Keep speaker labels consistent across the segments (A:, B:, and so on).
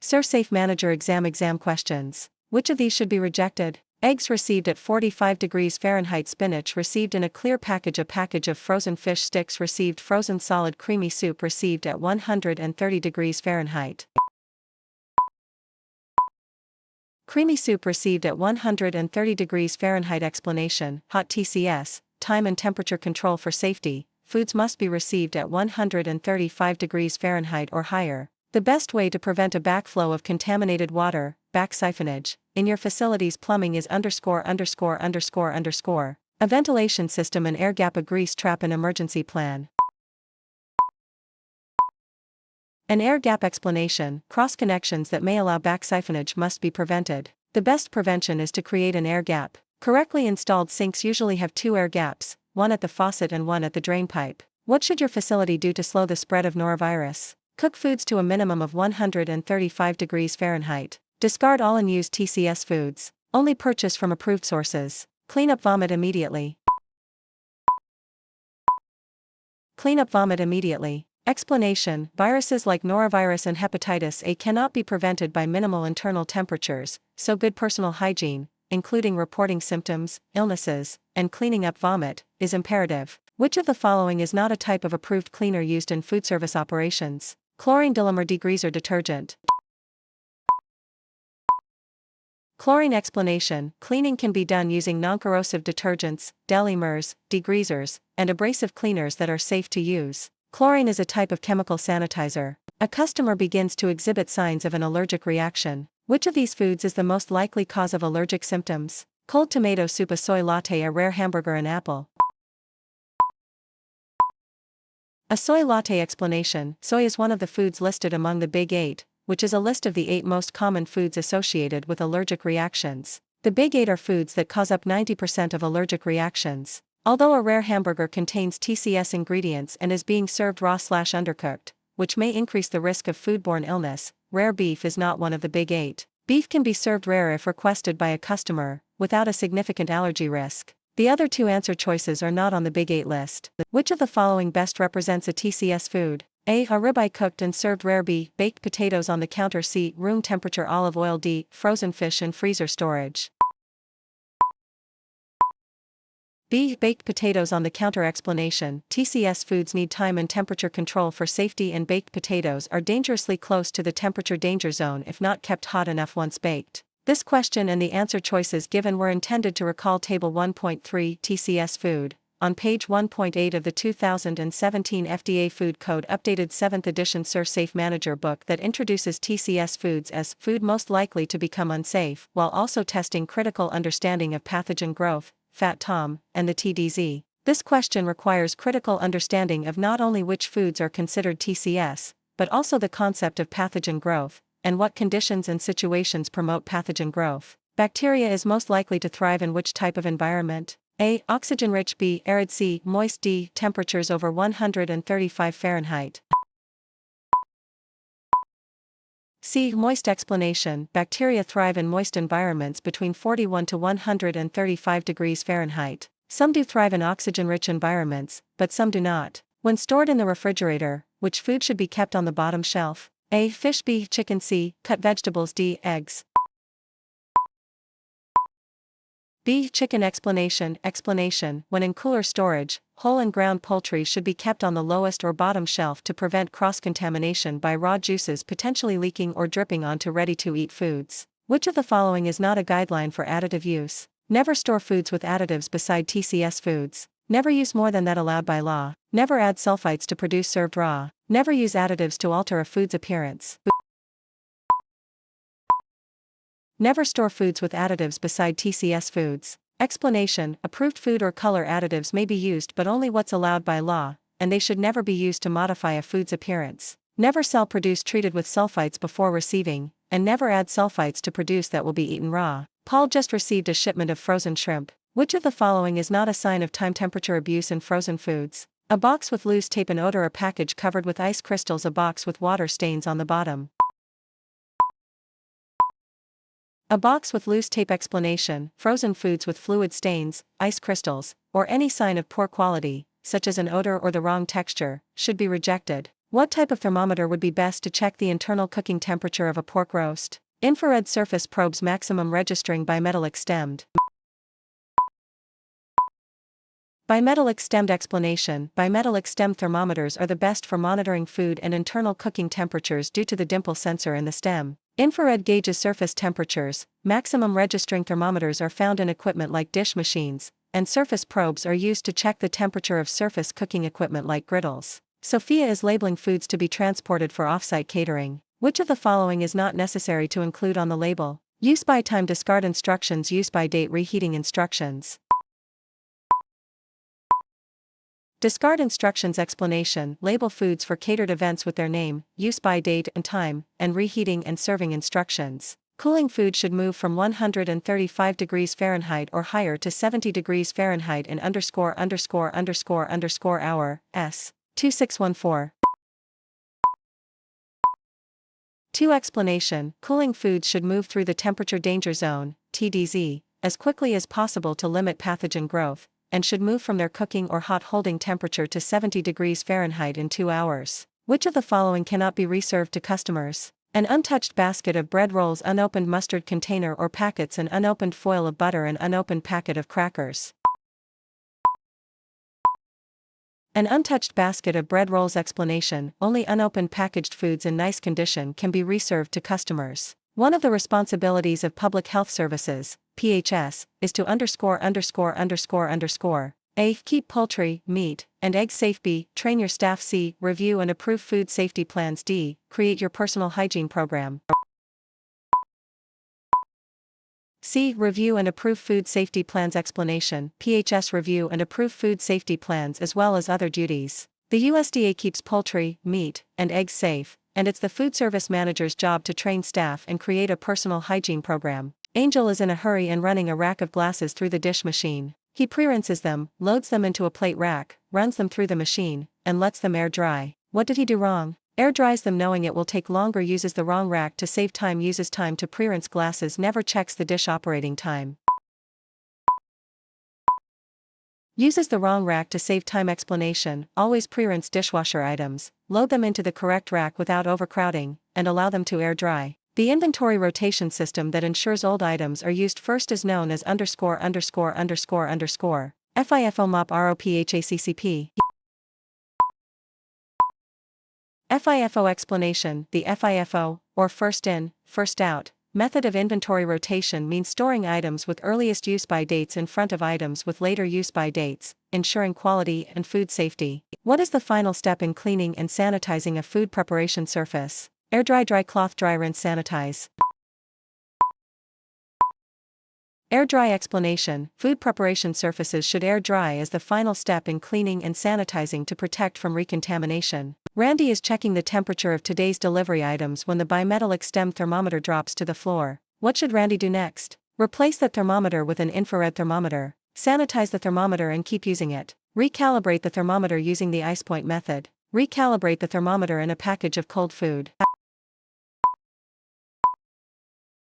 A: ServSafe Manager Exam questions. Which of these should be rejected? Eggs received at 45 degrees Fahrenheit. Spinach received in a clear package. A package of frozen fish sticks received. Frozen solid creamy soup received at 130 degrees Fahrenheit. Creamy soup received at 130 degrees Fahrenheit. Explanation: hot TCS, time and temperature control for safety. Foods must be received at 135 degrees Fahrenheit or higher. The best way to prevent a backflow of contaminated water, back siphonage, in your facility's plumbing is ________. A ventilation system, an air gap, a grease trap, an emergency plan. An air gap. Explanation: cross connections that may allow back siphonage must be prevented. The best prevention is to create an air gap. Correctly installed sinks usually have 2 air gaps, one at the faucet and one at the drain pipe. What should your facility do to slow the spread of norovirus? Cook foods to a minimum of 135 degrees Fahrenheit. Discard all unused TCS foods. Only purchase from approved sources. Clean up vomit immediately. Clean up vomit immediately. Explanation: viruses like norovirus and hepatitis A cannot be prevented by minimal internal temperatures, so good personal hygiene, including reporting symptoms, illnesses, and cleaning up vomit, is imperative. Which of the following is not a type of approved cleaner used in food service operations? Chlorine dilumer degreaser detergent. Chlorine. Explanation: cleaning can be done using non-corrosive detergents, delimers, degreasers, and abrasive cleaners that are safe to use. Chlorine is a type of chemical sanitizer. A customer begins to exhibit signs of an allergic reaction. Which of these foods is the most likely cause of allergic symptoms? Cold tomato soup, a soy latte, a rare hamburger, an apple. A soy latte. Explanation: soy is one of the foods listed among the Big 8, which is a list of the 8 most common foods associated with allergic reactions. The Big 8 are foods that cause up 90% of allergic reactions. Although a rare hamburger contains TCS ingredients and is being served raw/undercooked, which may increase the risk of foodborne illness, rare beef is not one of the Big 8. Beef can be served rare if requested by a customer, without a significant allergy risk. The other 2 answer choices are not on the Big 8 list. Which of the following best represents a TCS food? A. A ribeye cooked and served rare. B. Baked potatoes on the counter. C. Room temperature olive oil. D. Frozen fish in freezer storage. B. Baked potatoes on the counter. Explanation: TCS foods need time and temperature control for safety, and baked potatoes are dangerously close to the temperature danger zone if not kept hot enough once baked. This question and the answer choices given were intended to recall Table 1.3 TCS food, on page 1.8 of the 2017 FDA Food Code Updated 7th edition ServSafe Manager book that introduces TCS foods as food most likely to become unsafe, while also testing critical understanding of pathogen growth, Fat Tom, and the TDZ. This question requires critical understanding of not only which foods are considered TCS, but also the concept of pathogen growth, and what conditions and situations promote pathogen growth. Bacteria is most likely to thrive in which type of environment? A. Oxygen-rich. B. Arid. C. Moist. D. Temperatures over 135 Fahrenheit. C. Moist. Explanation: bacteria thrive in moist environments between 41 to 135 degrees Fahrenheit. Some do thrive in oxygen-rich environments, but some do not. When stored in the refrigerator, which food should be kept on the bottom shelf? A. Fish. B. Chicken. C. Cut vegetables. D. Eggs. B. Chicken. Explanation: when in cooler storage, whole and ground poultry should be kept on the lowest or bottom shelf to prevent cross-contamination by raw juices potentially leaking or dripping onto ready-to-eat foods. Which of the following is not a guideline for additive use? Never store foods with additives beside TCS foods. Never use more than that allowed by law. Never add sulfites to produce served raw. Never use additives to alter a food's appearance. Never store foods with additives beside TCS foods. Explanation: approved food or color additives may be used, but only what's allowed by law, and they should never be used to modify a food's appearance. Never sell produce treated with sulfites before receiving, and never add sulfites to produce that will be eaten raw. Paul just received a shipment of frozen shrimp. Which of the following is not a sign of time temperature abuse in frozen foods? A box with loose tape, an odor, a package covered with ice crystals, a box with water stains on the bottom. A box with loose tape. Explanation: frozen foods with fluid stains, ice crystals, or any sign of poor quality, such as an odor or the wrong texture, should be rejected. What type of thermometer would be best to check the internal cooking temperature of a pork roast? Infrared surface probes, maximum registering bimetallic stemmed. Bimetallic stemmed explanation. Bimetallic stem thermometers are the best for monitoring food and internal cooking temperatures due to the dimple sensor in the stem. Infrared gauges surface temperatures. Maximum registering thermometers are found in equipment like dish machines, and surface probes are used to check the temperature of surface cooking equipment like griddles. Sophia is labeling foods to be transported for off-site catering. Which of the following is not necessary to include on the label? Use by time, discard instructions, use by date, reheating instructions. Discard instructions explanation. Label foods for catered events with their name, use by date and time, and reheating and serving instructions. Cooling food should move from 135 degrees Fahrenheit or higher to 70 degrees Fahrenheit in ______hour, S. 2614. 2. Explanation. Cooling foods should move through the temperature danger zone, TDZ, as quickly as possible to limit pathogen growth, and should move from their cooking or hot holding temperature to 70 degrees Fahrenheit in 2 hours. Which of the following cannot be reserved to customers? An untouched basket of bread rolls, unopened mustard container or packets, an unopened foil of butter, an unopened packet of crackers. An untouched basket of bread rolls explanation. Only unopened packaged foods in nice condition can be reserved to customers. One of the responsibilities of Public Health Services, PHS, is to A. Keep poultry, meat, and eggs safe. B. Train your staff. C. Review and approve food safety plans. D. Create your personal hygiene program. C. Review and approve food safety plans explanation. PHS review and approve food safety plans as well as other duties. The USDA keeps poultry, meat, and eggs safe, and it's the food service manager's job to train staff and create a personal hygiene program. Angel is in a hurry and running a rack of glasses through the dish machine. He pre-rinses them, loads them into a plate rack, runs them through the machine, and lets them air dry. What did he do wrong? Air dries them knowing it will take longer, uses the wrong rack to save time, uses time to pre-rinse glasses, never checks the dish operating time. Uses the wrong rack to save time explanation. Always pre-rinse dishwasher items, load them into the correct rack without overcrowding, and allow them to air dry. The inventory rotation system that ensures old items are used first is known as _______ FIFO MOP ROPHACCP. FIFO explanation. The FIFO, or first in, first out, method of inventory rotation means storing items with earliest use by dates in front of items with later use by dates, ensuring quality and food safety. What is the final step in cleaning and sanitizing a food preparation surface? Air dry, dry cloth, dry rinse, sanitize. Air dry explanation. Food preparation surfaces should air dry as the final step in cleaning and sanitizing to protect from recontamination. Randy is checking the temperature of today's delivery items when the bimetallic stem thermometer drops to the floor. What should Randy do next? Replace the thermometer with an infrared thermometer. Sanitize the thermometer and keep using it. Recalibrate the thermometer using the ice point method. Recalibrate the thermometer in a package of cold food.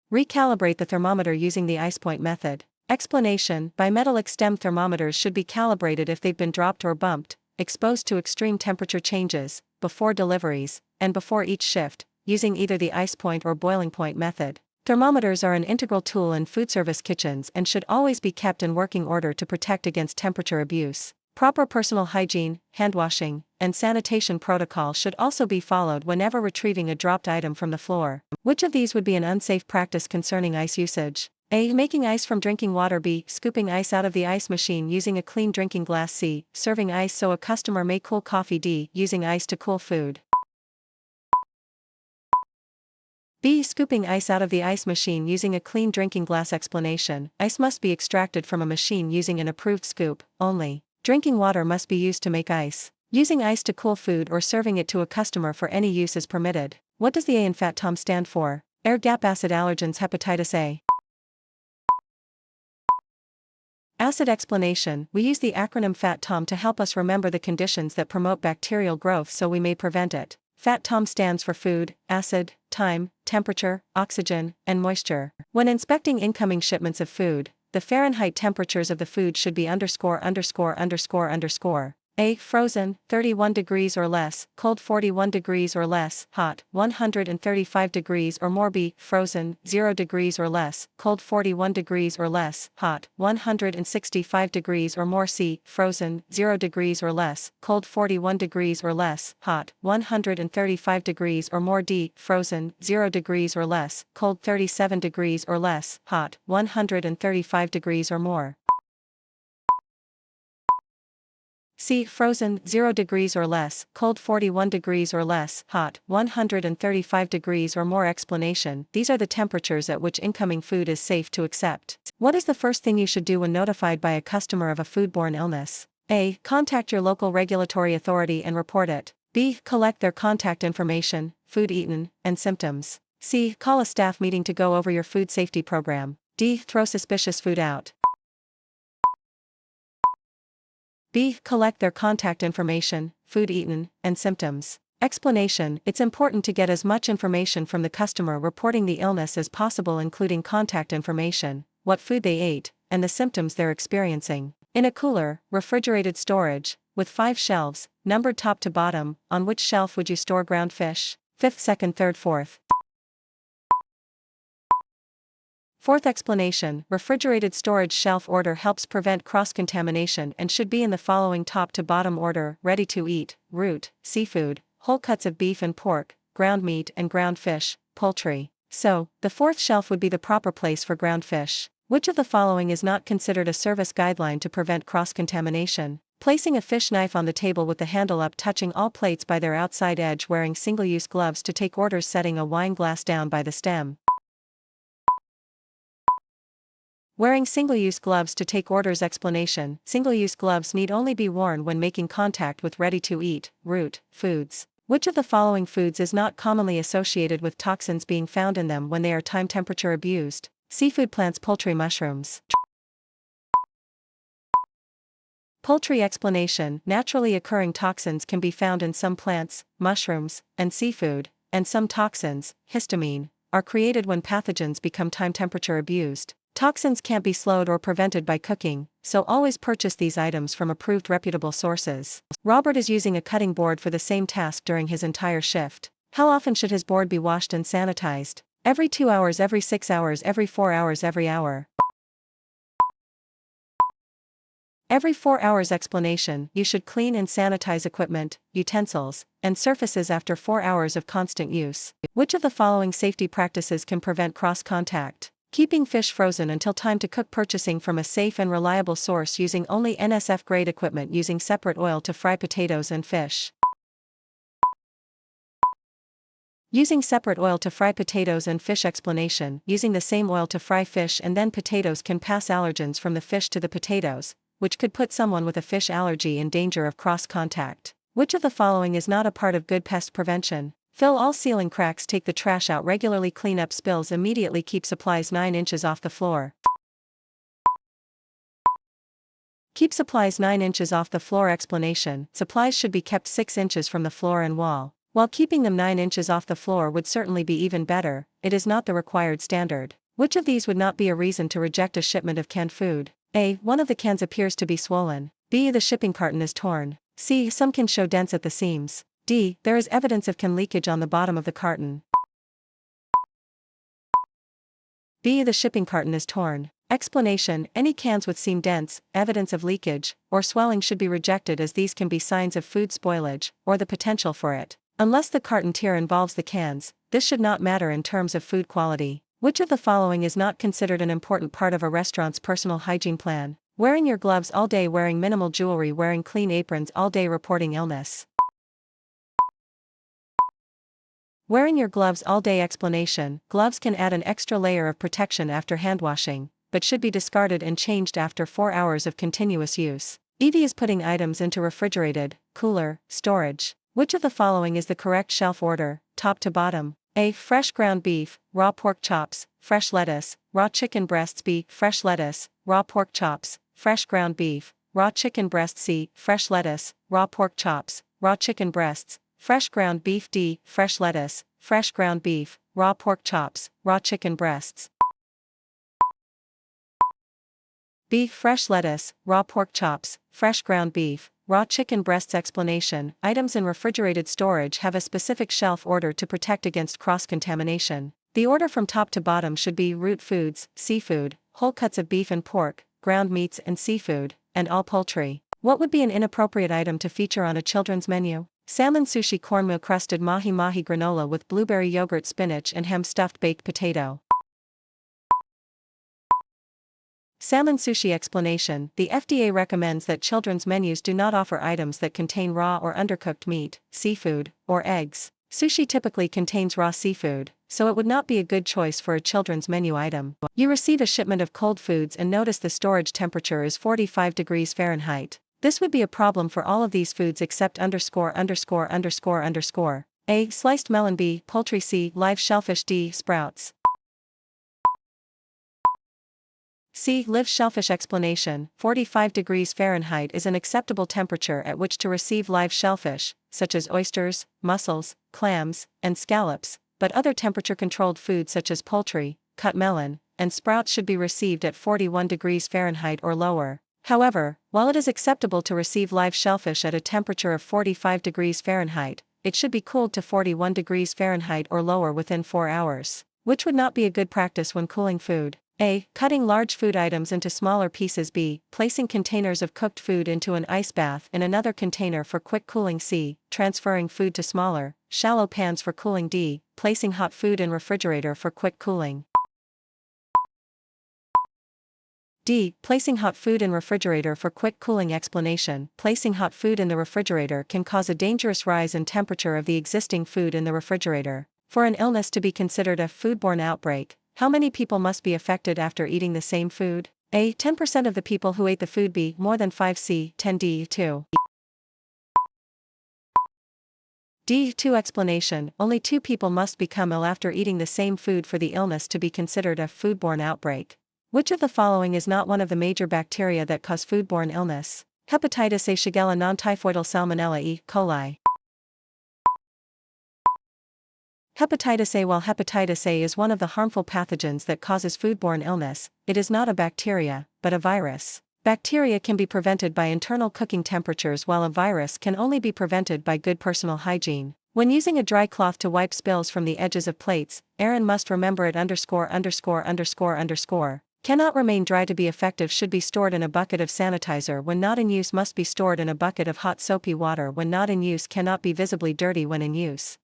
A: Recalibrate the thermometer using the ice point method. Explanation. Bimetallic stem thermometers should be calibrated if they've been dropped or bumped, exposed to extreme temperature changes, before deliveries, and before each shift, using either the ice point or boiling point method. Thermometers are an integral tool in food service kitchens and should always be kept in working order to protect against temperature abuse. Proper personal hygiene, hand washing, and sanitation protocol should also be followed whenever retrieving a dropped item from the floor. Which of these would be an unsafe practice concerning ice usage? A. Making ice from drinking water. B. Scooping ice out of the ice machine using a clean drinking glass. C. Serving ice so a customer may cool coffee. D. Using ice to cool food. B. Scooping ice out of the ice machine using a clean drinking glass. Explanation. Ice must be extracted from a machine using an approved scoop, only. Drinking water must be used to make ice. Using ice to cool food or serving it to a customer for any use is permitted. What does the A in Fat Tom stand for? Air gap acid allergens hepatitis A. Acid explanation. We use the acronym Fat Tom to help us remember the conditions that promote bacterial growth so we may prevent it. Fat Tom stands for food, acid, time, temperature, oxygen, and moisture. When inspecting incoming shipments of food, the Fahrenheit temperatures of the food should be _________. A. Frozen, 31 degrees or less, cold 41 degrees or less, hot 135 degrees or more. B. Frozen, 0 degrees or less, cold 41 degrees or less, hot 165 degrees or more. C. Frozen, 0 degrees or less, cold 41 degrees or less, hot 135 degrees or more. D. Frozen, 0 degrees or less, cold 37 degrees or less, hot 135 degrees or more. C. Frozen, 0 degrees or less, cold 41 degrees or less, hot 135 degrees or more. Explanation: these are the temperatures at which incoming food is safe to accept. What is the first thing you should do when notified by a customer of a foodborne illness? A. Contact your local regulatory authority and report it. B. Collect their contact information, food eaten, and symptoms. C. Call a staff meeting to go over your food safety program. D. Throw suspicious food out. B. Collect their contact information, food eaten, and symptoms. Explanation: it's important to get as much information from the customer reporting the illness as possible, including contact information, what food they ate, and the symptoms they're experiencing. In a cooler, refrigerated storage, with 5 shelves, numbered top to bottom, on which shelf would you store ground fish? 5th, 2nd, 3rd, 4th. Fourth explanation: refrigerated storage shelf order helps prevent cross-contamination and should be in the following top to bottom order: ready to eat, root, seafood, whole cuts of beef and pork, ground meat and ground fish, poultry. So, the 4th shelf would be the proper place for ground fish. Which of the following is not considered a service guideline to prevent cross-contamination? Placing a fish knife on the table with the handle up, touching all plates by their outside edge, wearing single-use gloves to take orders, setting a wine glass down by the stem. Wearing single-use gloves to take orders. Explanation: single-use gloves need only be worn when making contact with ready-to-eat, root, foods. Which of the following foods is not commonly associated with toxins being found in them when they are time temperature abused? Seafood, plants, poultry, mushrooms. Poultry. Explanation: naturally occurring toxins can be found in some plants, mushrooms, and seafood, and some toxins, histamine, are created when pathogens become time temperature abused. Toxins can't be slowed or prevented by cooking, so always purchase these items from approved reputable sources. Robert is using a cutting board for the same task during his entire shift. How often should his board be washed and sanitized? Every 2 hours, every 6 hours, every 4 hours, every hour. Every 4 hours. Explanation: you should clean and sanitize equipment, utensils, and surfaces after 4 hours of constant use. Which of the following safety practices can prevent cross-contact? Keeping fish frozen until time to cook, purchasing from a safe and reliable source, using only NSF-grade equipment, using separate oil to fry potatoes and fish. Using separate oil to fry potatoes and fish. Explanation: using the same oil to fry fish and then potatoes can pass allergens from the fish to the potatoes, which could put someone with a fish allergy in danger of cross-contact. Which of the following is not a part of good pest prevention? Fill all ceiling cracks, take the trash out regularly, clean up spills immediately, keep supplies 9 inches off the floor. Keep supplies 9 inches off the floor. Explanation: supplies should be kept 6 inches from the floor and wall. While keeping them 9 inches off the floor would certainly be even better, it is not the required standard. Which of these would not be a reason to reject a shipment of canned food? A. One of the cans appears to be swollen. B. The shipping carton is torn. C. Some can show dents at the seams. D. There is evidence of can leakage on the bottom of the carton. B. The shipping carton is torn. Explanation: any cans with seam dents, evidence of leakage, or swelling should be rejected, as these can be signs of food spoilage, or the potential for it. Unless the carton tear involves the cans, this should not matter in terms of food quality. Which of the following is not considered an important part of a restaurant's personal hygiene plan? Wearing your gloves all day, wearing minimal jewelry, wearing clean aprons all day, reporting illness. Wearing your gloves all day. Explanation: gloves can add an extra layer of protection after hand washing, but should be discarded and changed after 4 hours of continuous use. Evie is putting items into refrigerated, cooler, storage. Which of the following is the correct shelf order, top to bottom? A. Fresh ground beef, raw pork chops, fresh lettuce, raw chicken breasts. B. Fresh lettuce, raw pork chops, fresh ground beef, raw chicken breasts. C. Fresh lettuce, raw pork chops, raw chicken breasts, fresh ground beef. D. Fresh lettuce, fresh ground beef, raw pork chops, raw chicken breasts. B. Fresh lettuce, raw pork chops, fresh ground beef, raw chicken breasts explanation. Items in refrigerated storage have a specific shelf order to protect against cross-contamination. The order from top to bottom should be root foods, seafood, whole cuts of beef and pork, ground meats and seafood, and all poultry. What would be an inappropriate item to feature on a children's menu? Salmon sushi cornmeal crusted mahi-mahi granola with blueberry yogurt spinach and ham stuffed baked potato. Salmon sushi explanation. The FDA recommends that children's menus do not offer items that contain raw or undercooked meat, seafood, or eggs. Sushi typically contains raw seafood, so it would not be a good choice for a children's menu item. You receive a shipment of cold foods and notice the storage temperature is 45 degrees Fahrenheit. This would be a problem for all of these foods except A. Sliced melon. B. Poultry. C. Live shellfish. D. Sprouts. C. Live shellfish explanation. 45 degrees Fahrenheit is an acceptable temperature at which to receive live shellfish, such as oysters, mussels, clams, and scallops, but other temperature-controlled foods such as poultry, cut melon, and sprouts should be received at 41 degrees Fahrenheit or lower. However, while it is acceptable to receive live shellfish at a temperature of 45 degrees Fahrenheit, it should be cooled to 41 degrees Fahrenheit or lower within 4 hours, which would not be a good practice when cooling food. A. Cutting large food items into smaller pieces. B. Placing containers of cooked food into an ice bath in another container for quick cooling. C. Transferring food to smaller, shallow pans for cooling. D. Placing hot food in refrigerator for quick cooling. D. Placing hot food in refrigerator for quick cooling explanation. Placing hot food in the refrigerator can cause a dangerous rise in temperature of the existing food in the refrigerator. For an illness to be considered a foodborne outbreak, how many people must be affected after eating the same food? A. 10% of the people who ate the food. B. More than 5. C. 10. D. 2. D. 2 explanation. Only 2 people must become ill after eating the same food for the illness to be considered a foodborne outbreak. Which of the following is not one of the major bacteria that cause foodborne illness? Hepatitis A, Shigella non-typhoidal Salmonella E. coli. Hepatitis A. While hepatitis A is one of the harmful pathogens that causes foodborne illness, it is not a bacteria, but a virus. Bacteria can be prevented by internal cooking temperatures while a virus can only be prevented by good personal hygiene. When using a dry cloth to wipe spills from the edges of plates, Aaron must remember it. Cannot remain dry. To be effective should be stored in a bucket of sanitizer when not in use. Must be stored in a bucket of hot soapy water when not in use. Cannot be visibly dirty when in use.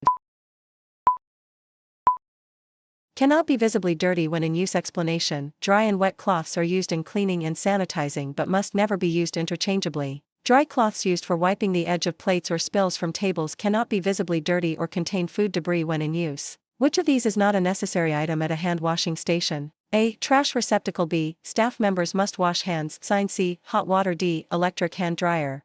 A: Cannot be visibly dirty when in use explanation. Dry and wet cloths are used in cleaning and sanitizing but must never be used interchangeably. Dry cloths used for wiping the edge of plates or spills from tables cannot be visibly dirty or contain food debris when in use. Which of these is not a necessary item at a hand washing station? A. Trash receptacle. B. Staff members must wash hands. Sign. C. Hot water. D. Electric hand dryer.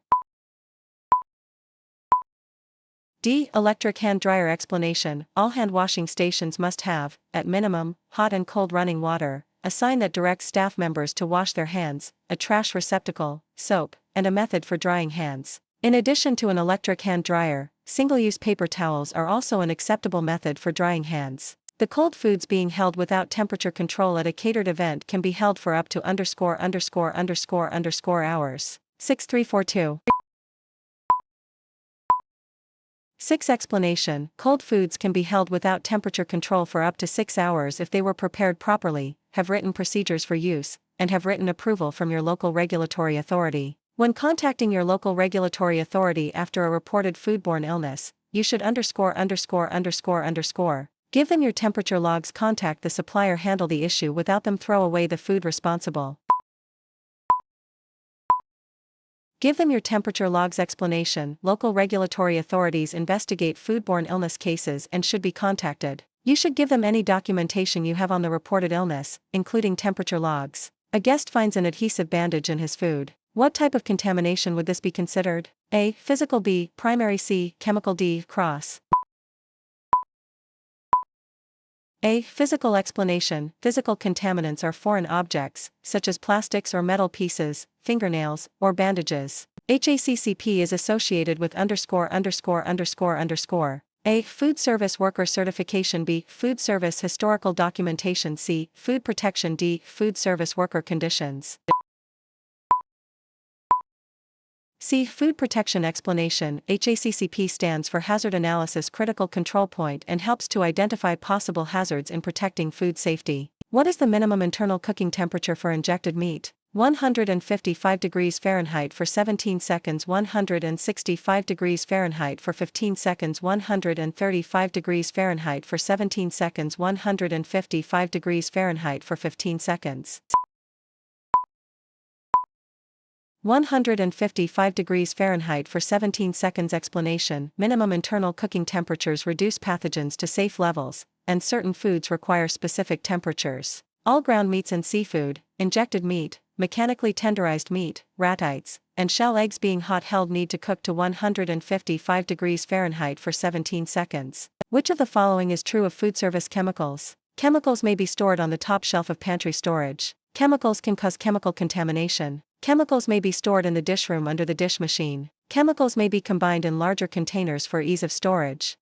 A: D. Electric hand dryer explanation. All hand washing stations must have, at minimum, hot and cold running water, a sign that directs staff members to wash their hands, a trash receptacle, soap, and a method for drying hands. In addition to an electric hand dryer, single-use paper towels are also an acceptable method for drying hands. The cold foods being held without temperature control at a catered event can be held for up to hours. 6342. 6 explanation. Cold foods can be held without temperature control for up to 6 hours if they were prepared properly, have written procedures for use, and have written approval from your local regulatory authority. When contacting your local regulatory authority after a reported foodborne illness, you should give them your temperature logs. Contact the supplier. Handle the issue without them. Throw away the food responsible. Give them your temperature logs. Explanation. Local regulatory authorities investigate foodborne illness cases and should be contacted. You should give them any documentation you have on the reported illness, including temperature logs. A guest finds an adhesive bandage in his food. What type of contamination would this be considered? A. Physical. B. Primary. C. Chemical. D. Cross. A. Physical explanation. Physical contaminants are foreign objects, such as plastics or metal pieces, fingernails, or bandages. HACCP is associated with A. Food service worker certification. B. Food service historical documentation. C. Food protection. D. Food service worker conditions. C. Food Protection Explanation. HACCP stands for Hazard Analysis Critical Control Point and helps to identify possible hazards in protecting food safety. What is the minimum internal cooking temperature for injected meat? 155 degrees Fahrenheit for 17 seconds, 165 degrees Fahrenheit for 15 seconds, 135 degrees Fahrenheit for 17 seconds, 155 degrees Fahrenheit for 15 seconds. 155 degrees Fahrenheit for 17 seconds. Explanation. Minimum internal cooking temperatures reduce pathogens to safe levels, and certain foods require specific temperatures. All ground meats and seafood, injected meat, mechanically tenderized meat, ratites, and shell eggs being hot held need to cook to 155 degrees Fahrenheit for 17 seconds. Which of the following is true of food service chemicals? Chemicals may be stored on the top shelf of pantry storage. Chemicals can cause chemical contamination. Chemicals may be stored in the dish room under the dish machine. Chemicals may be combined in larger containers for ease of storage.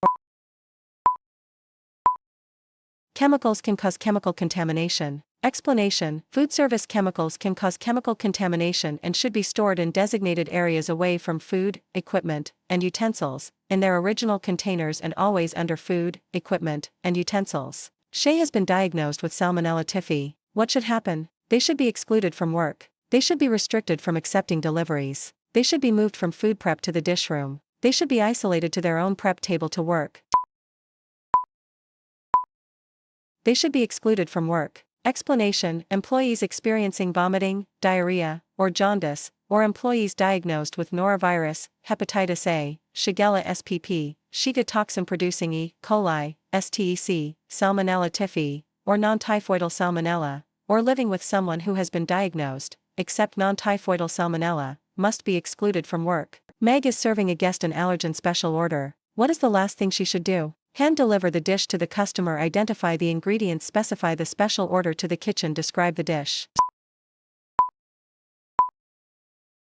A: Chemicals can cause chemical contamination. Explanation. Food service chemicals can cause chemical contamination and should be stored in designated areas away from food, equipment, and utensils, in their original containers and always under food, equipment, and utensils. Shay has been diagnosed with Salmonella typhi. What should happen? They should be excluded from work. They should be restricted from accepting deliveries. They should be moved from food prep to the dish room. They should be isolated to their own prep table to work. They should be excluded from work. Explanation. Employees experiencing vomiting, diarrhea, or jaundice, or employees diagnosed with norovirus, hepatitis A, Shigella spp, Shiga toxin-producing E. coli, STEC, Salmonella typhi, or non-typhoidal salmonella, or living with someone who has been diagnosed, except non-typhoidal salmonella, must be excluded from work. Meg is serving a guest an allergen special order. What is the last thing she should do? Hand deliver the dish to the customer, identify the ingredients, specify the special order to the kitchen, describe the dish.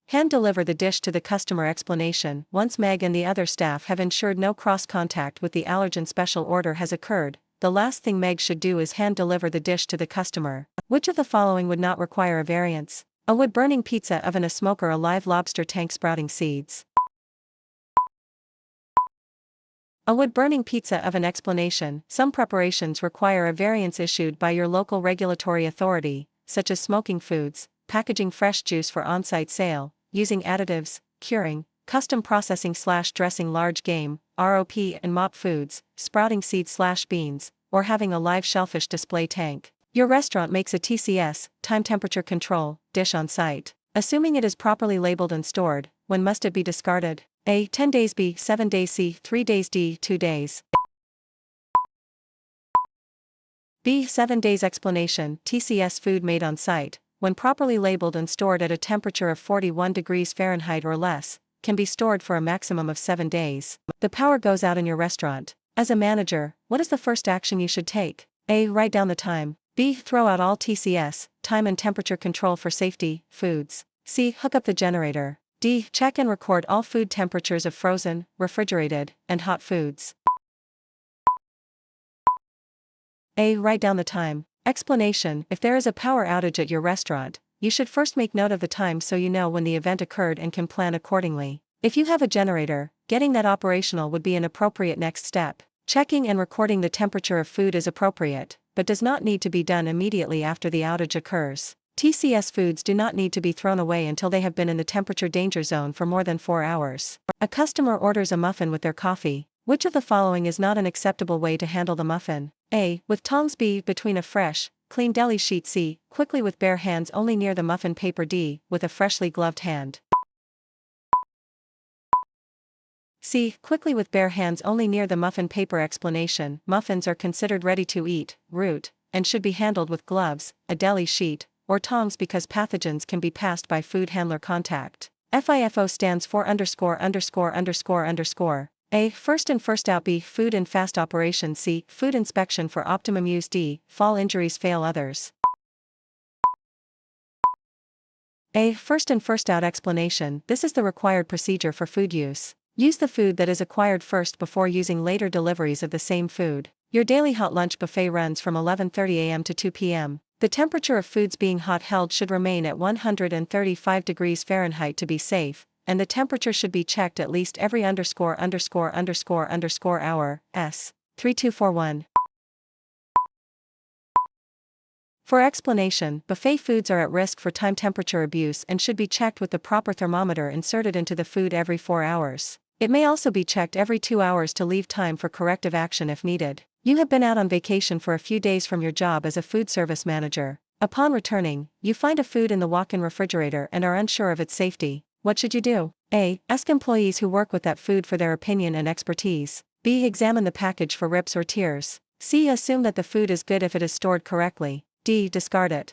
A: Hand deliver the dish to the customer. Explanation. Once Meg and the other staff have ensured no cross-contact with the allergen special order has occurred, the last thing Meg should do is hand deliver the dish to the customer. Which of the following would not require a variance? A wood-burning pizza oven, a smoker, a live lobster tank, sprouting seeds. A wood-burning pizza oven. Explanation. Some preparations require a variance issued by your local regulatory authority, such as smoking foods, packaging fresh juice for on-site sale, using additives, curing, custom processing/dressing large game, ROP and mop foods, sprouting seeds/beans, or having a live shellfish display tank. Your restaurant makes a TCS, time temperature control, dish on site. Assuming it is properly labeled and stored, when must it be discarded? A. 10 days. B. 7 days. C. 3 days. D. 2 days. B. 7 days. Explanation. TCS food made on site, when properly labeled and stored at a temperature of 41 degrees Fahrenheit or less, can be stored for a maximum of 7 days. The power goes out in your restaurant. As a manager, what is the first action you should take? A. Write down the time. B. Throw out all TCS, time and temperature control for safety, foods. C. Hook up the generator. D. Check and record all food temperatures of frozen, refrigerated, and hot foods. A. Write down the time. Explanation. If there is a power outage at your restaurant, you should first make note of the time so you know when the event occurred and can plan accordingly. If you have a generator, getting that operational would be an appropriate next step. Checking and recording the temperature of food is appropriate, but does not need to be done immediately after the outage occurs. TCS foods do not need to be thrown away until they have been in the temperature danger zone for more than 4 hours. A customer orders a muffin with their coffee. Which of the following is not an acceptable way to handle the muffin? A. With tongs. B. Between a fresh, clean deli sheet. C. Quickly with bare hands only near the muffin paper. D. With a freshly gloved hand. C. Quickly with bare hands only near the muffin paper. Explanation. Muffins are considered ready to eat, root, and should be handled with gloves, a deli sheet, or tongs because pathogens can be passed by food handler contact. FIFO stands for ______. A. First in first out. B. Food and fast operation. C. Food inspection for optimum use. D. Fall injuries fail others. A. First in first out. Explanation. This is the required procedure for food use. Use the food that is acquired first before using later deliveries of the same food. Your daily hot lunch buffet runs from 11:30 a.m. to 2 p.m. The temperature of foods being hot held should remain at 135 degrees Fahrenheit to be safe, and the temperature should be checked at least every ____________hour, s. 3241. For explanation, buffet foods are at risk for time temperature abuse and should be checked with the proper thermometer inserted into the food every 4 hours. It may also be checked every 2 hours to leave time for corrective action if needed. You have been out on vacation for a few days from your job as a food service manager. Upon returning, you find a food in the walk-in refrigerator and are unsure of its safety. What should you do? A. Ask employees who work with that food for their opinion and expertise. B. Examine the package for rips or tears. C. Assume that the food is good if it is stored correctly. D. Discard it.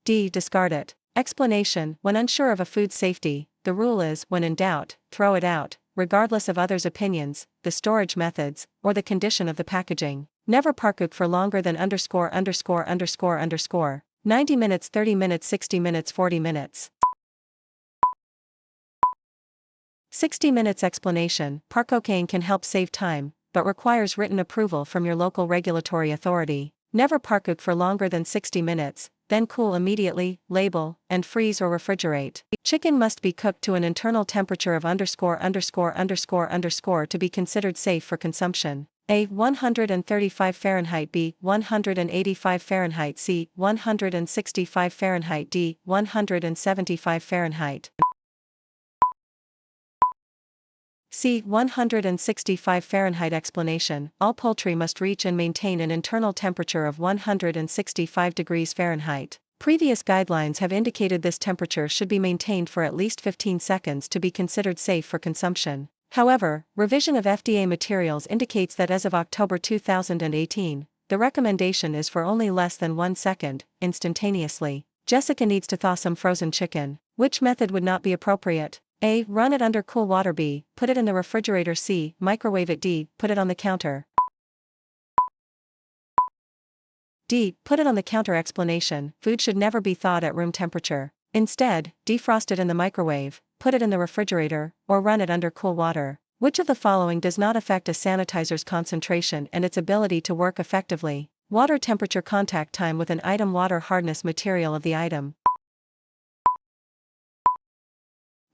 A: D. Discard it. Explanation: when unsure of a food's safety, the rule is, when in doubt, throw it out, regardless of others' opinions, the storage methods, or the condition of the packaging. Never park it for longer than _________. 90 minutes, 30 minutes, 60 minutes, 40 minutes. 60 minutes. Explanation: park cocaine can help save time, but requires written approval from your local regulatory authority. Never park it for longer than 60 minutes, then cool immediately, label, and freeze or refrigerate. Chicken must be cooked to an internal temperature of ________ to be considered safe for consumption. A. 135 Fahrenheit. B. 185 Fahrenheit. C. 165 Fahrenheit. D. 175 Fahrenheit. C. 165 Fahrenheit. Explanation: all poultry must reach and maintain an internal temperature of 165 degrees Fahrenheit. Previous guidelines have indicated this temperature should be maintained for at least 15 seconds to be considered safe for consumption. However, revision of FDA materials indicates that as of October 2018, the recommendation is for only less than 1 second, instantaneously. Jessica needs to thaw some frozen chicken. Which method would not be appropriate? A. Run it under cool water. B. Put it in the refrigerator. C. Microwave it. D. Put it on the counter. D. Put it on the counter. Explanation: food should never be thawed at room temperature. Instead, defrost it in the microwave, put it in the refrigerator, or run it under cool water. Which of the following does not affect a sanitizer's concentration and its ability to work effectively? Water temperature, contact time with an item, water hardness, material of the item.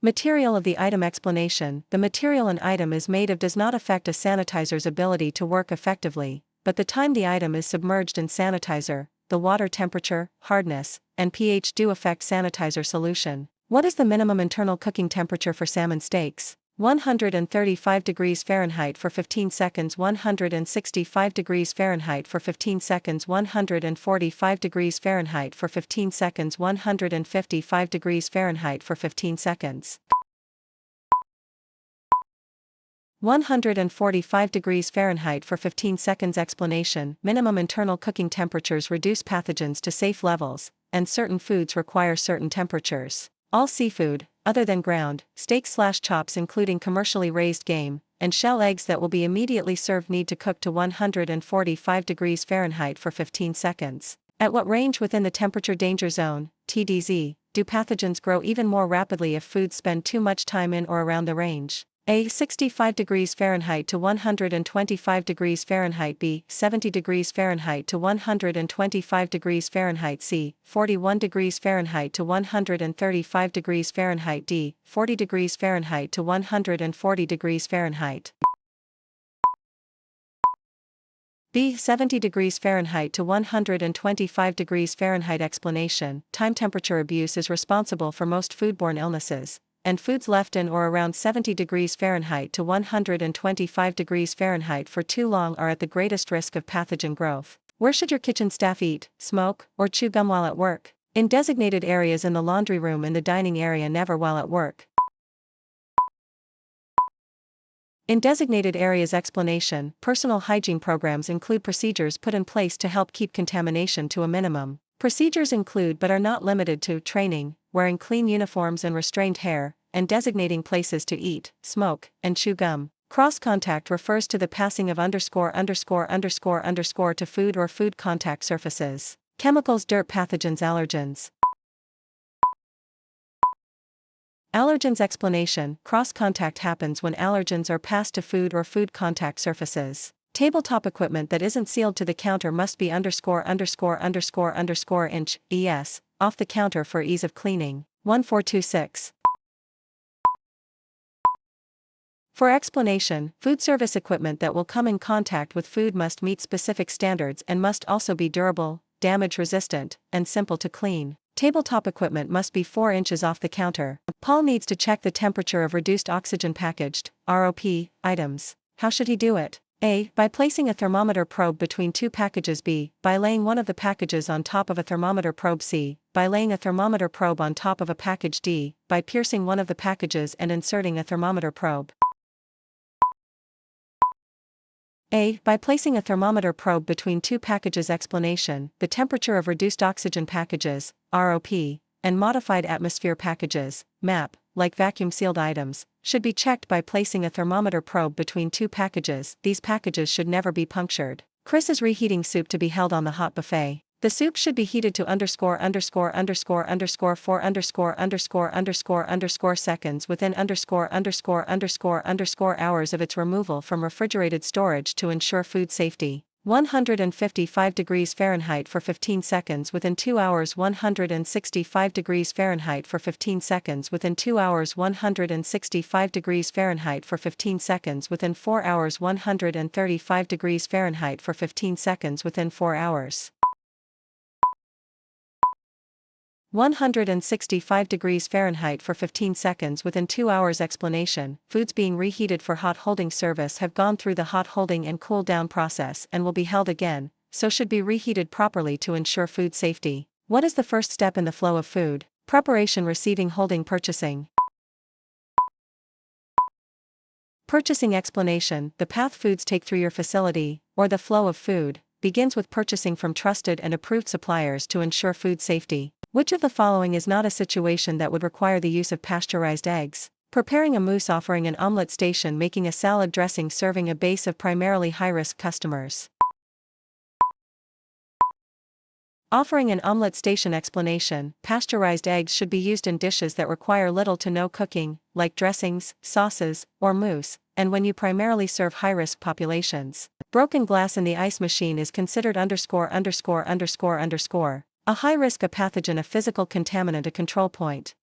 A: Material of the item. Explanation: the material an item is made of does not affect a sanitizer's ability to work effectively, but the time the item is submerged in sanitizer, the water temperature, hardness, and pH do affect sanitizer solution. What is the minimum internal cooking temperature for salmon steaks? 135 degrees Fahrenheit for 15 seconds, 165 degrees Fahrenheit for 15 seconds, 145 degrees Fahrenheit for 15 seconds, 155 degrees Fahrenheit for 15 seconds. 145 degrees Fahrenheit for 15 seconds. Explanation: minimum internal cooking temperatures reduce pathogens to safe levels, and certain foods require certain temperatures. All seafood, other than ground, steaks/chops including commercially raised game, and shell eggs that will be immediately served need to cook to 145 degrees Fahrenheit for 15 seconds. At what range within the temperature danger zone, TDZ, do pathogens grow even more rapidly if foods spend too much time in or around the range? A. 65 degrees Fahrenheit to 125 degrees Fahrenheit. B. 70 degrees Fahrenheit to 125 degrees Fahrenheit. C. 41 degrees Fahrenheit to 135 degrees Fahrenheit. D. 40 degrees Fahrenheit to 140 degrees Fahrenheit. B. 70 degrees Fahrenheit to 125 degrees Fahrenheit. Explanation: time temperature abuse is responsible for most foodborne illnesses, and foods left in or around 70 degrees Fahrenheit to 125 degrees Fahrenheit for too long are at the greatest risk of pathogen growth. Where should your kitchen staff eat, smoke, or chew gum while at work? In designated areas in the laundry room, in the dining area, never while at work. In designated areas. Explanation: personal hygiene programs include procedures put in place to help keep contamination to a minimum. Procedures include but are not limited to training, wearing clean uniforms and restrained hair, and designating places to eat, smoke, and chew gum. Cross-contact refers to the passing of _______ to food or food contact surfaces. Chemicals, dirt, pathogens, allergens. Allergens. Explanation: cross-contact happens when allergens are passed to food or food contact surfaces. Tabletop equipment that isn't sealed to the counter must be _________ inch, ES, off the counter for ease of cleaning. 1426. For explanation, food service equipment that will come in contact with food must meet specific standards and must also be durable, damage-resistant, and simple to clean. Tabletop equipment must be 4 inches off the counter. Paul needs to check the temperature of reduced oxygen packaged (ROP) items. How should he do it? A. By placing a thermometer probe between 2 packages. B. By laying one of the packages on top of a thermometer probe. C. By laying a thermometer probe on top of a package. D. By piercing one of the packages and inserting a thermometer probe. A. By placing a thermometer probe between 2 packages. Explanation: the temperature of reduced oxygen packages, ROP, and modified atmosphere packages, MAP, like vacuum-sealed items, should be checked by placing a thermometer probe between 2 packages. These packages should never be punctured. Chris is reheating soup to be held on the hot buffet. The soup should be heated to _______ seconds within _____ hours of its removal from refrigerated storage to ensure food safety. 155 degrees Fahrenheit for 15 seconds within 2 hours. 165 degrees Fahrenheit for 15 seconds within 2 hours. 165 degrees Fahrenheit for 15 seconds within 4 hours. 135 degrees Fahrenheit for 15 seconds within 4 hours. 165 degrees Fahrenheit for 15 seconds within 2 hours. Explanation: foods being reheated for hot holding service have gone through the hot holding and cool down process and will be held again, so should be reheated properly to ensure food safety. What is the first step in the flow of food? Preparation, receiving, holding, purchasing. Purchasing. Explanation: the path foods take through your facility, or the flow of food, begins with purchasing from trusted and approved suppliers to ensure food safety. Which of the following is not a situation that would require the use of pasteurized eggs? Preparing a mousse, offering an omelette station, making a salad dressing, serving a base of primarily high-risk customers. Offering an omelette station. Explanation: pasteurized eggs should be used in dishes that require little to no cooking, like dressings, sauces, or mousse, and when you primarily serve high-risk populations. Broken glass in the ice machine is considered _______ a high risk, a pathogen, a physical contaminant, a control point.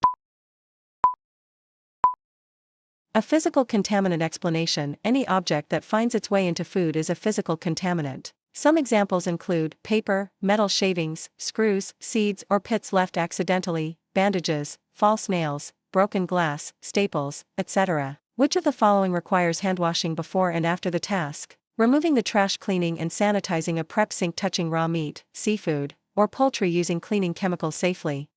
A: A physical contaminant. Explanation: any object that finds its way into food is a physical contaminant. Some examples include paper, metal shavings, screws, seeds or pits left accidentally, bandages, false nails, broken glass, staples, etc. Which of the following requires hand washing before and after the task? Removing the trash, cleaning and sanitizing a prep sink, touching raw meat, seafood, or poultry using cleaning chemicals safely.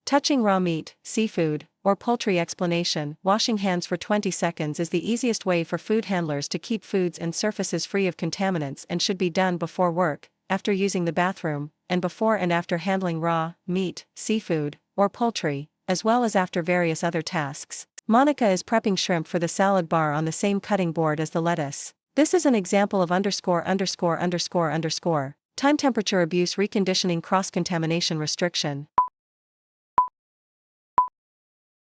A: Touching raw meat, seafood, or poultry. Explanation: washing hands for 20 seconds is the easiest way for food handlers to keep foods and surfaces free of contaminants and should be done before work, after using the bathroom, and before and after handling raw meat, seafood, or poultry, as well as after various other tasks. Monica is prepping shrimp for the salad bar on the same cutting board as the lettuce. This is an example of _______ time temperature abuse, reconditioning, cross-contamination restriction.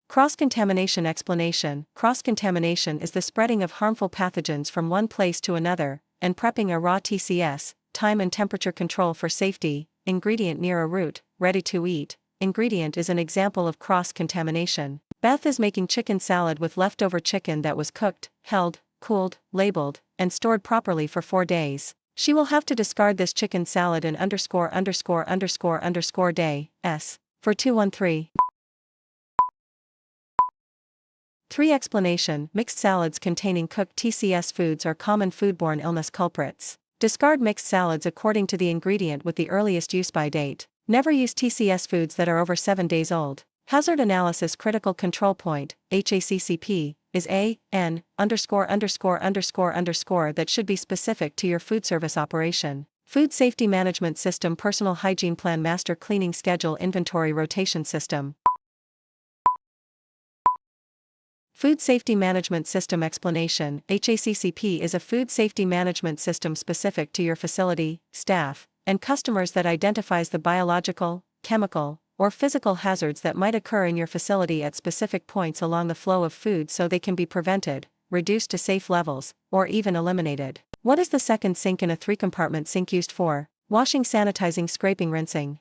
A: Cross-contamination. Explanation: cross-contamination is the spreading of harmful pathogens from one place to another, and prepping a raw TCS, time and temperature control for safety, ingredient near a root, ready to eat, ingredient is an example of cross-contamination. Beth is making chicken salad with leftover chicken that was cooked, held, cooled, labeled, and stored properly for 4 days. She will have to discard this chicken salad in ______day, s. for 213. 3. Explanation: mixed salads containing cooked TCS foods are common foodborne illness culprits. Discard mixed salads according to the ingredient with the earliest use by date. Never use TCS foods that are over 7 days old. Hazard analysis critical control point, HACCP, is ______ that should be specific to your food service operation. Food safety management system, personal hygiene plan, master cleaning schedule, inventory rotation system. Food Safety Management System. Explanation: HACCP is a food safety management system specific to your facility, staff, and customers that identifies the biological, chemical, or physical hazards that might occur in your facility at specific points along the flow of food so they can be prevented, reduced to safe levels, or even eliminated. What is the second sink in a 3-compartment sink used for? Washing, sanitizing, scraping, rinsing.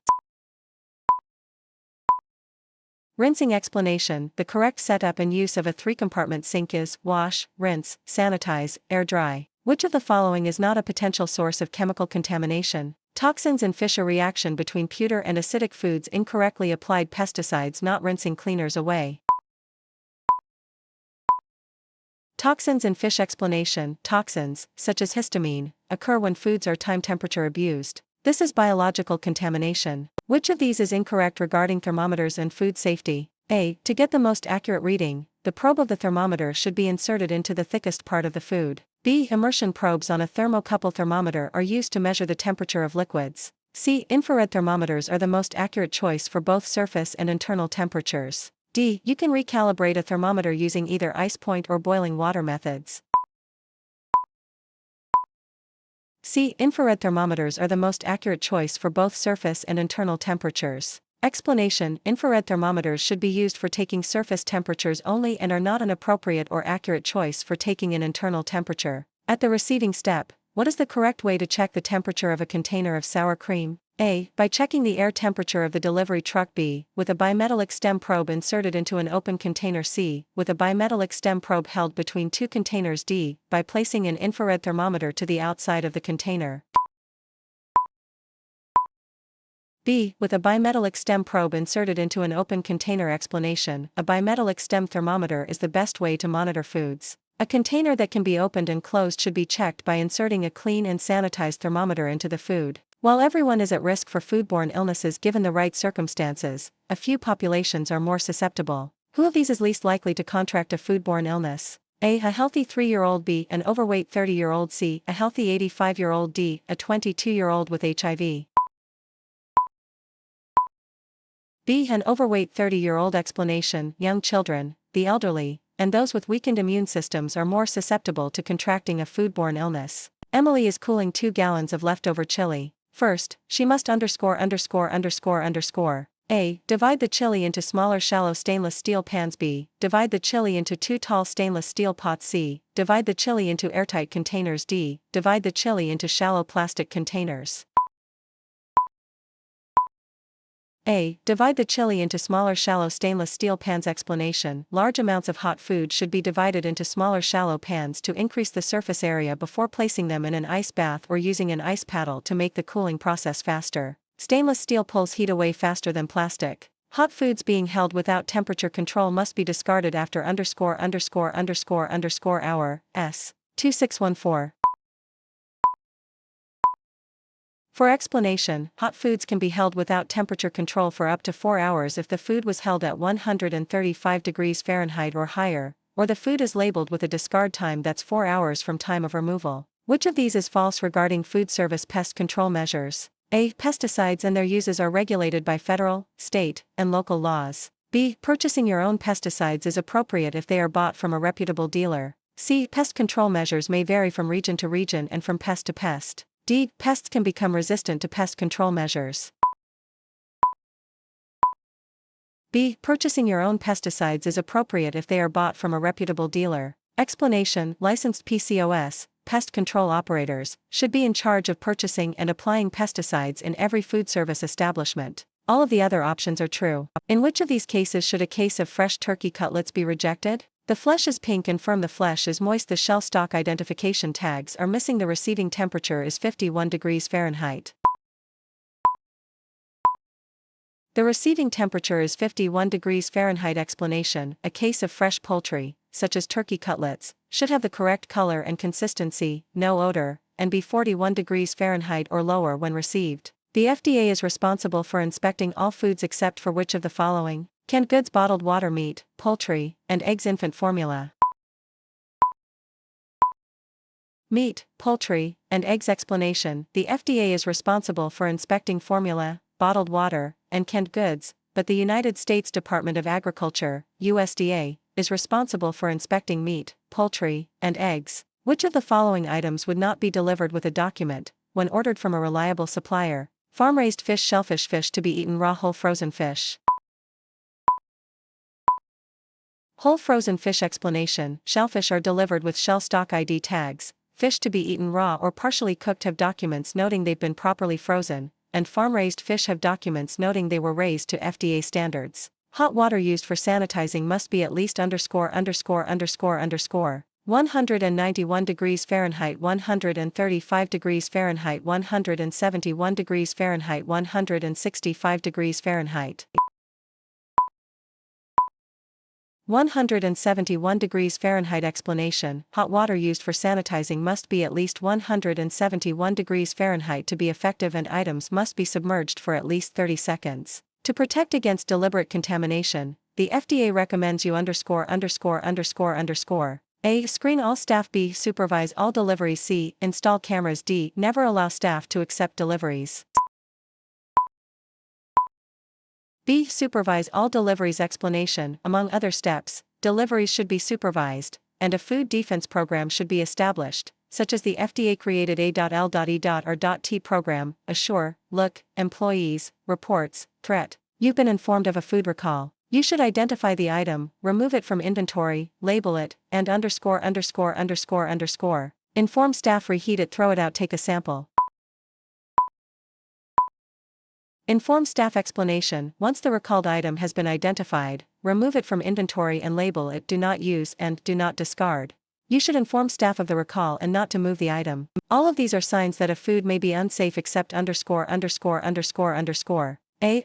A: Rinsing explanation. The correct setup and use of a 3-compartment sink is wash, rinse, sanitize, air dry. Which of the following is not a potential source of chemical contamination? Toxins in fish. A reaction between pewter and acidic foods. Incorrectly applied pesticides not rinsing cleaners away. Toxins in fish. Explanation. Toxins, such as histamine, occur when foods are time temperature abused. This is biological contamination. Which of these is incorrect regarding thermometers and food safety? A. To get the most accurate reading, the probe of the thermometer should be inserted into the thickest part of the food. B. Immersion probes on a thermocouple thermometer are used to measure the temperature of liquids. C. Infrared thermometers are the most accurate choice for both surface and internal temperatures. D. You can recalibrate a thermometer using either ice point or boiling water methods. C. Infrared thermometers are the most accurate choice for both surface and internal temperatures. Explanation. Infrared thermometers should be used for taking surface temperatures only and are not an appropriate or accurate choice for taking an internal temperature. At the receiving step, what is the correct way to check the temperature of a container of sour cream? A. By checking the air temperature of the delivery truck. B. With a bimetallic stem probe inserted into an open container. C. With a bimetallic stem probe held between two containers. D. By placing an infrared thermometer to the outside of the container. B. With a bimetallic stem probe inserted into an open container. Explanation. A bimetallic stem thermometer is the best way to monitor foods. A container that can be opened and closed should be checked by inserting a clean and sanitized thermometer into the food. While everyone is at risk for foodborne illnesses given the right circumstances, a few populations are more susceptible. Who of these is least likely to contract a foodborne illness? A. A healthy 3-year-old. B. An overweight 30-year-old. C. A healthy 85-year-old. D. A 22-year-old with HIV. B. An overweight 30-year-old. Explanation. Young children, the elderly, and those with weakened immune systems are more susceptible to contracting a foodborne illness. Emily is cooling 2 gallons of leftover chili. First, she must A. Divide the chili into smaller shallow stainless steel pans. B. Divide the chili into 2 tall stainless steel pots. C. Divide the chili into airtight containers. D. Divide the chili into shallow plastic containers. A. Divide the chili into smaller shallow stainless steel pans. Explanation. Large amounts of hot food should be divided into smaller shallow pans to increase the surface area before placing them in an ice bath or using an ice paddle to make the cooling process faster. Stainless steel pulls heat away faster than plastic. Hot foods being held without temperature control must be discarded after hour S. 2614. For explanation, hot foods can be held without temperature control for up to 4 hours if the food was held at 135 degrees Fahrenheit or higher, or the food is labeled with a discard time that's 4 hours from time of removal. Which of these is false regarding food service pest control measures? A. Pesticides and their uses are regulated by federal, state, and local laws. B. Purchasing your own pesticides is appropriate if they are bought from a reputable dealer. C. Pest control measures may vary from region to region and from pest to pest. D. Pests can become resistant to pest control measures. B. Purchasing your own pesticides is appropriate if they are bought from a reputable dealer. Explanation. Licensed PCOS, pest control operators, should be in charge of purchasing and applying pesticides in every food service establishment. All of the other options are true. In which of these cases should a case of fresh turkey cutlets be rejected? The flesh is pink and firm. The flesh is moist. The shell stock identification tags are missing. The receiving temperature is 51 degrees Fahrenheit. The receiving temperature is 51 degrees Fahrenheit. Explanation. A case of fresh poultry, such as turkey cutlets, should have the correct color and consistency, no odor, and be 41 degrees Fahrenheit or lower when received. The FDA is responsible for inspecting all foods except for which of the following? Canned goods, bottled water, meat, poultry, and eggs. Infant formula. Meat, poultry, and eggs. Explanation. The FDA is responsible for inspecting formula, bottled water, and canned goods, but the United States Department of Agriculture, USDA, is responsible for inspecting meat, poultry, and eggs. Which of the following items would not be delivered with a document, when ordered from a reliable supplier? Farm-raised fish, shellfish, fish to be eaten raw, whole frozen fish. Whole frozen fish. Explanation. Shellfish are delivered with shell stock ID tags. Fish to be eaten raw or partially cooked have documents noting they've been properly frozen, and farm-raised fish have documents noting they were raised to FDA standards. Hot water used for sanitizing must be at least 191 degrees Fahrenheit, 135 degrees Fahrenheit, 171 degrees Fahrenheit, 165 degrees Fahrenheit. 171 degrees Fahrenheit. Explanation: hot water used for sanitizing must be at least 171 degrees Fahrenheit to be effective, and items must be submerged for at least 30 seconds. To protect against deliberate contamination, the FDA recommends you A. Screen all staff. B. Supervise all deliveries. C. Install cameras. D. Never allow staff to accept deliveries. B. Supervise all deliveries. Explanation: among other steps, deliveries should be supervised, and a food defense program should be established, such as the FDA-created A.L.E.R.T program, Assure, Look, Employees, Reports, Threat. You've been informed of a food recall. You should identify the item, remove it from inventory, label it, and inform staff, reheat it, throw it out, take a sample. Inform staff. Explanation: once the recalled item has been identified, remove it from inventory and label it do not use and do not discard. You should inform staff of the recall and not to move the item. All of these are signs that a food may be unsafe except A.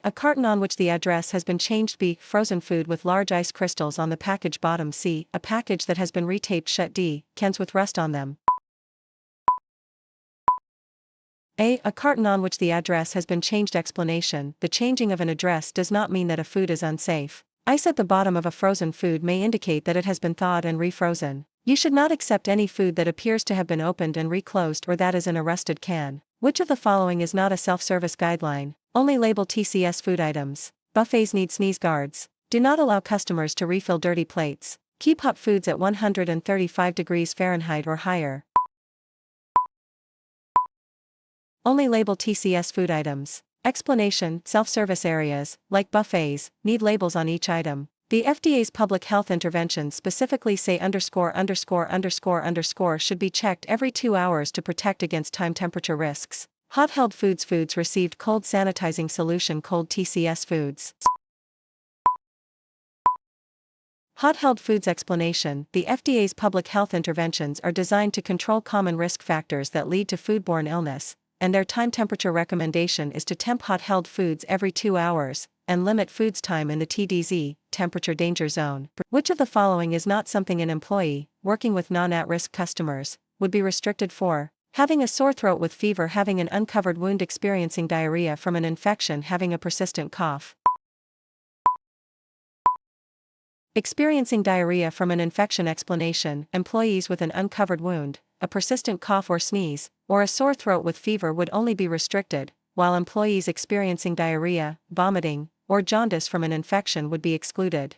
A: A carton on which the address has been changed. B. Frozen food with large ice crystals on the package bottom. C. A package that has been retaped shut. D. Cans with rust on them. A carton on which the address has been changed. Explanation: the changing of an address does not mean that a food is unsafe. Ice at the bottom of a frozen food may indicate that it has been thawed and refrozen. You should not accept any food that appears to have been opened and reclosed or that is in a rusted can. Which of the following is not a self-service guideline? Only label TCS food items. Buffets need sneeze guards. Do not allow customers to refill dirty plates. Keep hot foods at 135 degrees Fahrenheit or higher. Only label TCS food items. Explanation: self-service areas, like buffets, need labels on each item. The FDA's public health interventions specifically say should be checked every 2 hours to protect against time temperature risks. Hot held foods. Foods received cold sanitizing solution. Cold TCS foods. Hot held foods. Explanation: the FDA's public health interventions are designed to control common risk factors that lead to foodborne illness, and their time temperature recommendation is to temp hot held foods every 2 hours, and limit foods time in the TDZ, temperature danger zone. Which of the following is not something an employee, working with non-at-risk customers, would be restricted for? Having a sore throat with fever, having an uncovered wound, experiencing diarrhea from an infection, having a persistent cough. Experiencing diarrhea from an infection. Explanation: employees with an uncovered wound, a persistent cough or sneeze, or a sore throat with fever would only be restricted, while employees experiencing diarrhea, vomiting, or jaundice from an infection would be excluded.